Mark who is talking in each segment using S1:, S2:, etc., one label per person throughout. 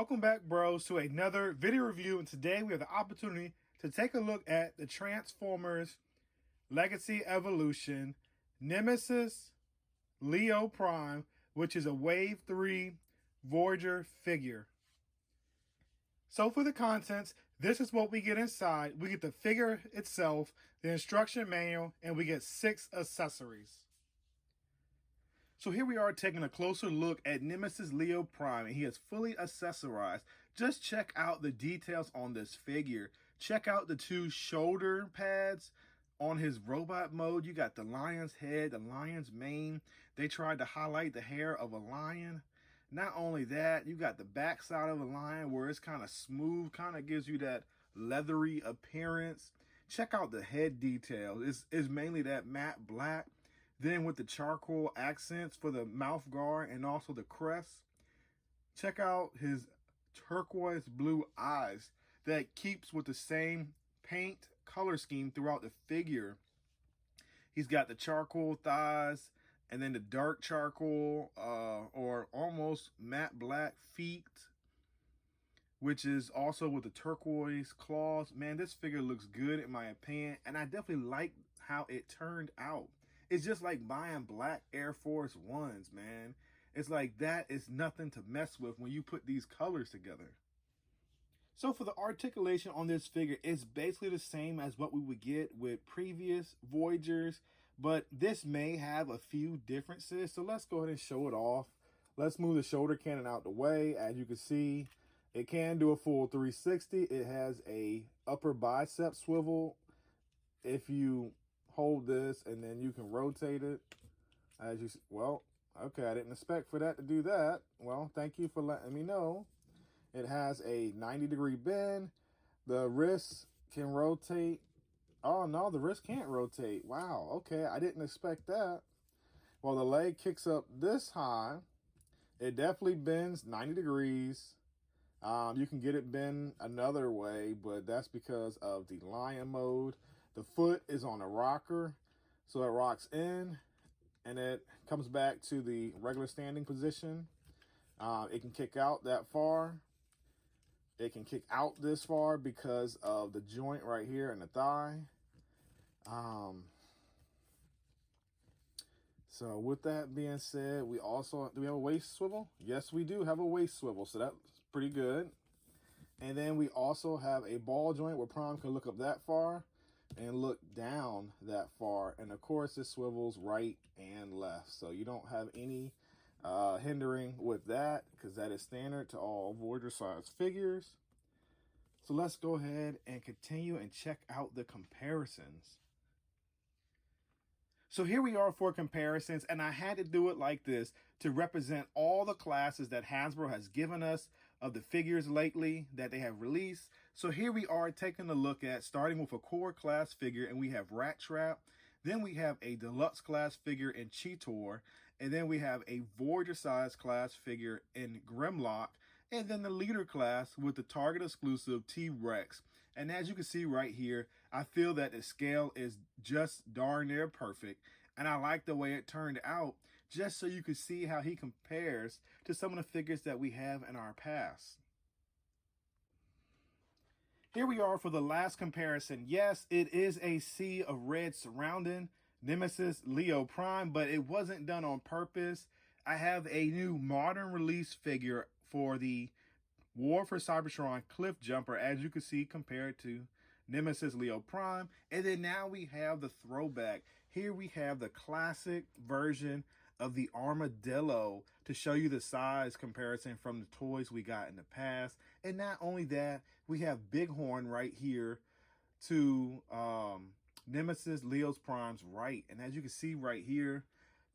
S1: Welcome back, bros, to another video review, and today we have the opportunity to take a look at the Transformers Legacy Evolution Nemesis Leo Prime, which is a Wave 3 Voyager figure. So for the contents, this is what we get inside. We get the figure itself, the instruction manual, and we get 6 accessories. So here we are taking a closer look at Nemesis Leo Prime, and he is fully accessorized. Just check out the details on this figure. Check out the 2 shoulder pads on his robot mode. You got the lion's head, the lion's mane. They tried to highlight the hair of a lion. Not only that, you got the backside of a lion where it's kind of smooth, kind of gives you that leathery appearance. Check out the head detail. It's mainly that matte black. Then with the charcoal accents for the mouth guard and also the crest. Check out his turquoise blue eyes that keeps with the same paint color scheme throughout the figure. He's got the charcoal thighs and then the dark charcoal or almost matte black feet, which is also with the turquoise claws. Man, this figure looks good in my opinion, and I definitely like how it turned out. It's just like buying black Air Force Ones, man. It's like that is nothing to mess with when you put these colors together. So for the articulation on this figure, it's basically the same as what we would get with previous Voyagers, but this may have a few differences. So let's go ahead and show it off. Let's move the shoulder cannon out the way. As you can see, it can do a full 360. It has a upper bicep swivel. If you hold this and then you can rotate it as you see. Well, okay, I didn't expect for that to do that. Well, thank you for letting me know. It has a 90-degree bend. The wrist can rotate. Oh no, the wrist can't rotate. Wow, okay, I didn't expect that. Well, the leg kicks up this high. It definitely bends 90 degrees. You can get it bend another way, but that's because of the lion mode. The foot is on a rocker, so it rocks in and it comes back to the regular standing position. It can kick out that far. It can kick out this far because of the joint right here in the thigh. So with that being said, we also, do we have a waist swivel? Yes, we do have a waist swivel, so that's pretty good. And then we also have a ball joint where Prime can look up that far and look down that far, and of course it swivels right and left, so you don't have any hindering with that because that is standard to all Voyager size figures. So let's go ahead and continue and check out the comparisons. So here we are for comparisons, and I had to do it like this to represent all the classes that Hasbro has given us of the figures lately that they have released. So here we are taking a look at starting with a core class figure, and we have Rat Trap. Then we have a deluxe class figure in Cheetor, and then we have a Voyager size class figure in Grimlock, and then the leader class with the Target exclusive T-Rex. And as you can see right here, I feel that the scale is just darn near perfect, and I like the way it turned out, just so you can see how he compares to some of the figures that we have in our past. Here we are for the last comparison. Yes, it is a sea of red surrounding Nemesis Leo Prime, but it wasn't done on purpose. I have a new modern release figure for the War for Cybertron Cliff Jumper, as you can see, compared to Nemesis Leo Prime. And then now we have the throwback. Here we have the classic version of the Armadillo to show you the size comparison from the toys we got in the past. And not only that, we have Bighorn right here to Nemesis Leo's Prime's right. And as you can see right here,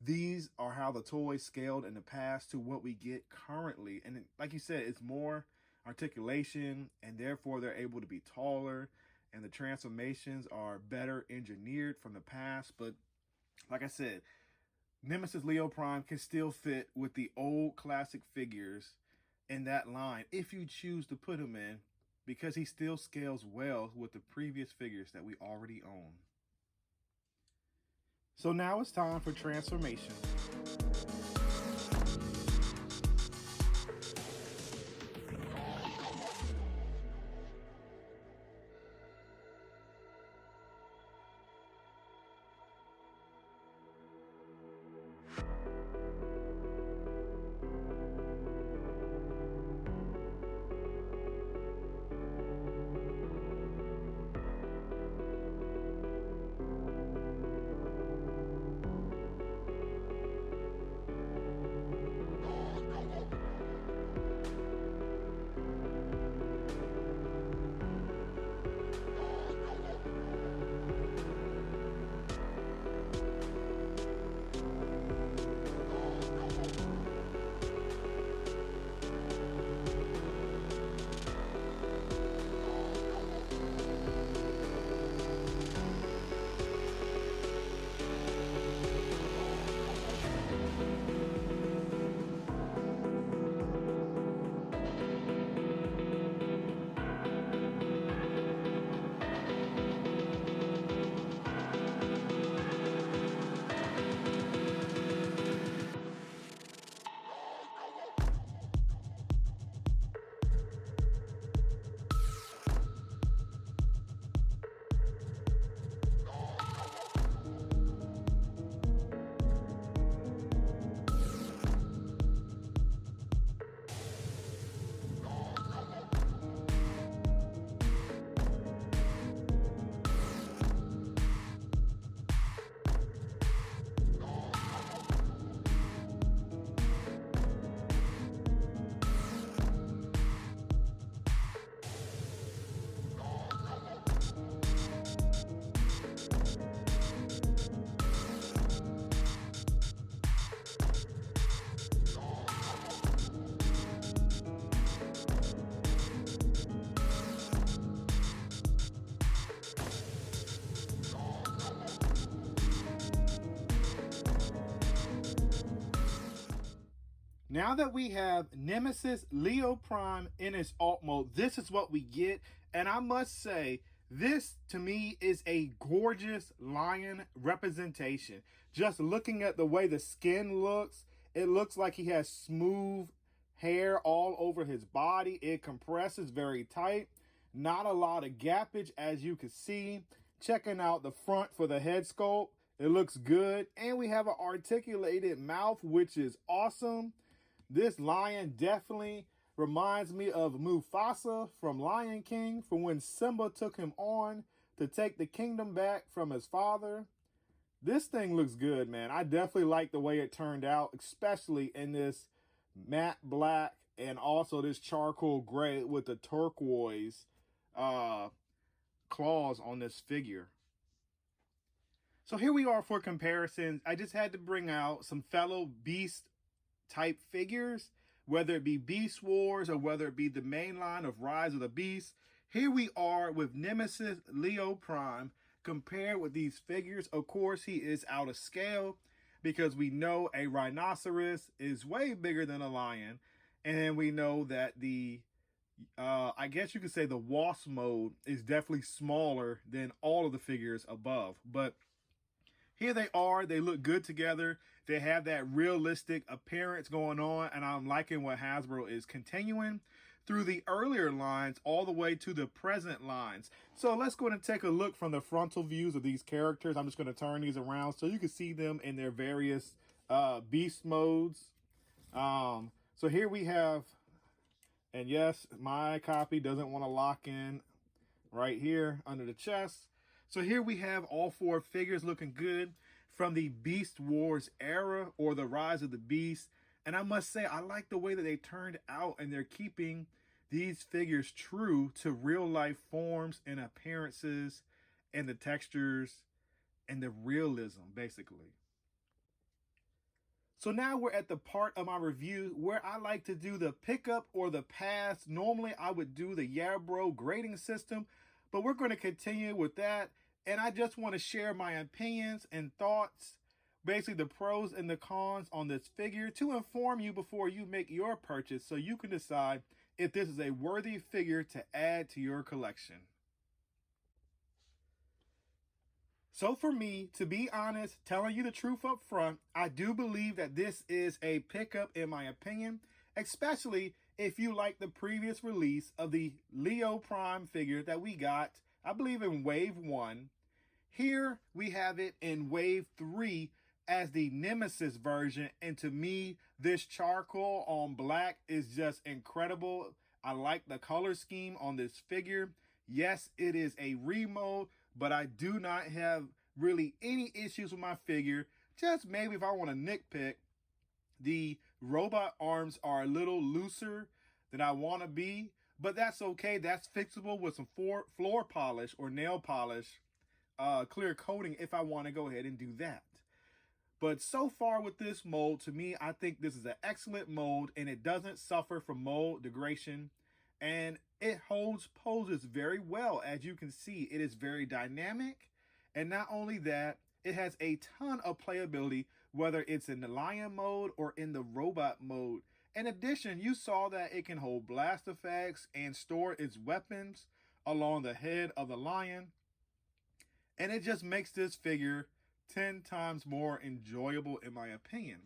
S1: these are how the toys scaled in the past to what we get currently. And like you said, it's more articulation, and therefore they're able to be taller, and the transformations are better engineered from the past. But like I said, Nemesis Leo Prime can still fit with the old classic figures in that line if you choose to put him in, because he still scales well with the previous figures that we already own. So now it's time for transformation. Now that we have Nemesis Leo Prime in its alt mode, this is what we get. And I must say, this to me is a gorgeous lion representation. Just looking at the way the skin looks, it looks like he has smooth hair all over his body. It compresses very tight. Not a lot of gappage, as you can see. Checking out the front for the head sculpt, it looks good. And we have an articulated mouth, which is awesome. This lion definitely reminds me of Mufasa from Lion King, from when Simba took him on to take the kingdom back from his father. This thing looks good, man. I definitely like the way it turned out, especially in this matte black and also this charcoal gray with the turquoise claws on this figure. So here we are for comparisons. I just had to bring out some fellow Beast type figures, whether it be Beast Wars or whether it be the main line of Rise of the Beast. Here we are with Nemesis Leo Prime compared with these figures. Of course, he is out of scale because we know a rhinoceros is way bigger than a lion. And we know that the, I guess you could say the wasp mode is definitely smaller than all of the figures above. But here they are. They look good together. They have that realistic appearance going on, and I'm liking what Hasbro is continuing through the earlier lines all the way to the present lines. So let's go and take a look from the frontal views of these characters. I'm just going to turn these around so you can see them in their various beast modes. So here we have, and yes, my copy doesn't want to lock in right here under the chest. So here we have all four figures looking good from the Beast Wars era or the Rise of the Beast. And I must say, I like the way that they turned out, and they're keeping these figures true to real life forms and appearances and the textures and the realism, basically. So now we're at the part of my review where I like to do the pickup or the pass. Normally I would do the Yabro grading system, but we're going to continue with that. And I just want to share my opinions and thoughts, basically the pros and the cons on this figure, to inform you before you make your purchase so you can decide if this is a worthy figure to add to your collection. So for me, to be honest, telling you the truth up front, I do believe that this is a pickup in my opinion, especially if you like the previous release of the Leo Prime figure that we got, I believe in Wave 1. Here we have it in Wave 3 as the Nemesis version, and to me, this charcoal on black is just incredible. I like the color scheme on this figure. Yes, it is a remode, but I do not have really any issues with my figure. Just maybe if I want to nitpick, the robot arms are a little looser than I want to be, but that's okay. That's fixable with some floor polish or nail polish, clear coating if I want to go ahead and do that. But so far with this mold, to me, I think this is an excellent mold, and it doesn't suffer from mold degradation, and it holds poses very well. As you can see, it is very dynamic, and not only that, it has a ton of playability, whether it's in the lion mode or in the robot mode. In addition, you saw that it can hold blast effects and store its weapons along the head of the lion, and it just makes this figure 10 times more enjoyable in my opinion.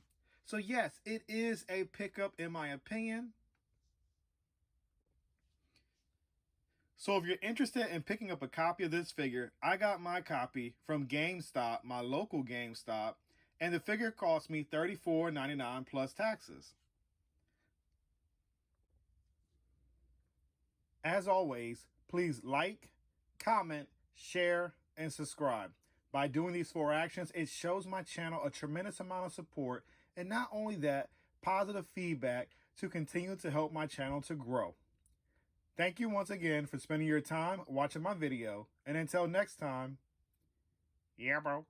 S1: So yes, it is a pickup in my opinion. So if you're interested in picking up a copy of this figure, I got my copy from GameStop, my local GameStop, and the figure cost me $34.99 plus taxes. As always, please like, comment, share, and subscribe. By doing these 4 actions, it shows my channel a tremendous amount of support, and not only that, positive feedback to continue to help my channel to grow. Thank you once again for spending your time watching my video, and until next time, yeah bro,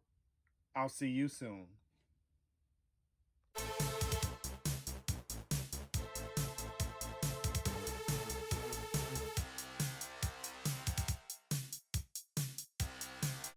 S1: I'll see you soon.